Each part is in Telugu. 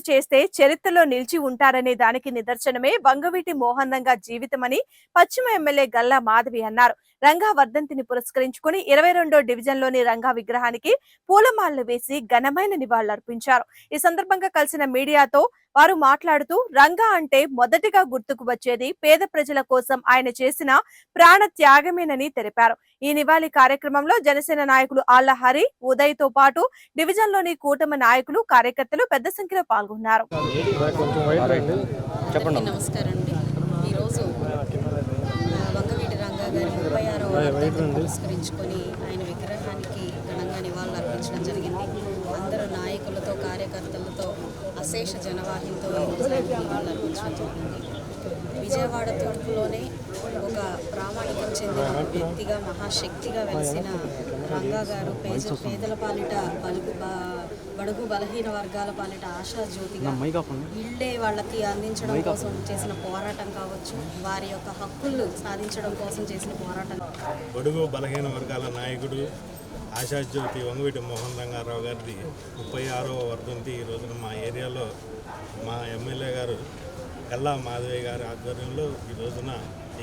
చేస్తే చరిత్రలో నిలిచి ఉంటారనే దానికి నిదర్శనమే వంగవీటి మోహన్ రంగా జీవితమని పశ్చిమ ఎమ్మెల్యే గల్లా మాధవి అన్నారు. రంగా వర్ధంతిని పురస్కరించుకుని 22వ డివిజన్లోని రంగా విగ్రహానికి పూలమాలలు వేసి ఘనమైన నివాళులర్పించారు. ఈ సందర్భంగా కలిసిన మీడియాతో వారు మాట్లాడుతూ రంగా అంటే మొదటిగా గుర్తుకు వచ్చేది పేద ప్రజల కోసం ఆయన చేసిన ప్రాణ త్యాగమేనని తెలిపారు. ఈ నివాళి కార్యక్రమంలో జనసేన నాయకులు ఆళ్ల హరి, ఉదయ్ తో పాటు డివిజన్లోని కూటమి నాయకులు, కార్యకర్తలు పెద్ద సంఖ్యలో పాల్గొన్నారు. నమస్కారం అండి. ఈరోజు వంగవీటి రంగా గారి 36వ వర్ధంతిని పురస్కరించుకొని ఆయన విగ్రహానికి ఘనంగా నివాళులు అర్పించడం జరిగింది. అందరూ నాయకులతో, కార్యకర్తలతో, అశేష జనవాహినితో ఈరోజు ఆయన నివాళులు అర్పించడం జరిగింది. విజయవాడ తూర్పులోనే ఒక ప్రామాణికం చెందిన వ్యక్తిగా, మహాశక్తిగా వెలిసిన రంగా గారు పేదల పాలిట, బడుగు బలహీన వర్గాల పాలిట ఆశాజ్యోతిగా ఇళ్లే వాళ్ళకి అందించడం కోసం చేసిన పోరాటం కావచ్చు, వారి యొక్క హక్కులు సాధించడం కోసం చేసిన పోరాటం. బడుగు బలహీన వర్గాల నాయకుడు ఆశాజ్యోతి వంగవీటి మోహన్ రంగారావు గారిది 36వ వర్ధంతి ఈ రోజున మా ఏరియాలో మా ఎమ్మెల్యే గారు గల్లా మాధవి గారి ఆధ్వర్యంలో ఈ రోజున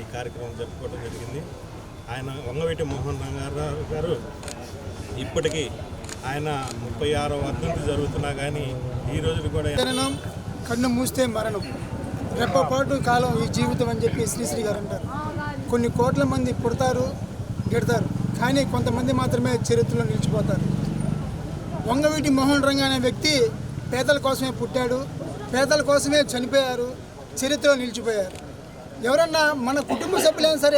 ఈ కార్యక్రమం జరుపుకోవడం జరిగింది. ఆయన వంగవీటి మోహన్ రంగారావు గారు ఇప్పటికీ ఆయన 36వ వర్ధంతి జరుగుతున్నా కానీ ఈ రోజు కూడా జననం కన్ను మూస్తే మరణం, రెప్పపాటు కాలం ఈ జీవితం అని చెప్పి శ్రీశ్రీ గారు అంటారు. కొన్ని కోట్ల మంది పుడతారు, గెడతారు, కానీ కొంతమంది మాత్రమే చరిత్రలో నిలిచిపోతారు. వంగవీటి మోహన్ రంగా అనే వ్యక్తి పేదల కోసమే పుట్టాడు, పేదల కోసమే చనిపోయారు, చరిత్రలో నిలిచిపోయారు. ఎవరన్నా మన కుటుంబ సభ్యులైనా సరే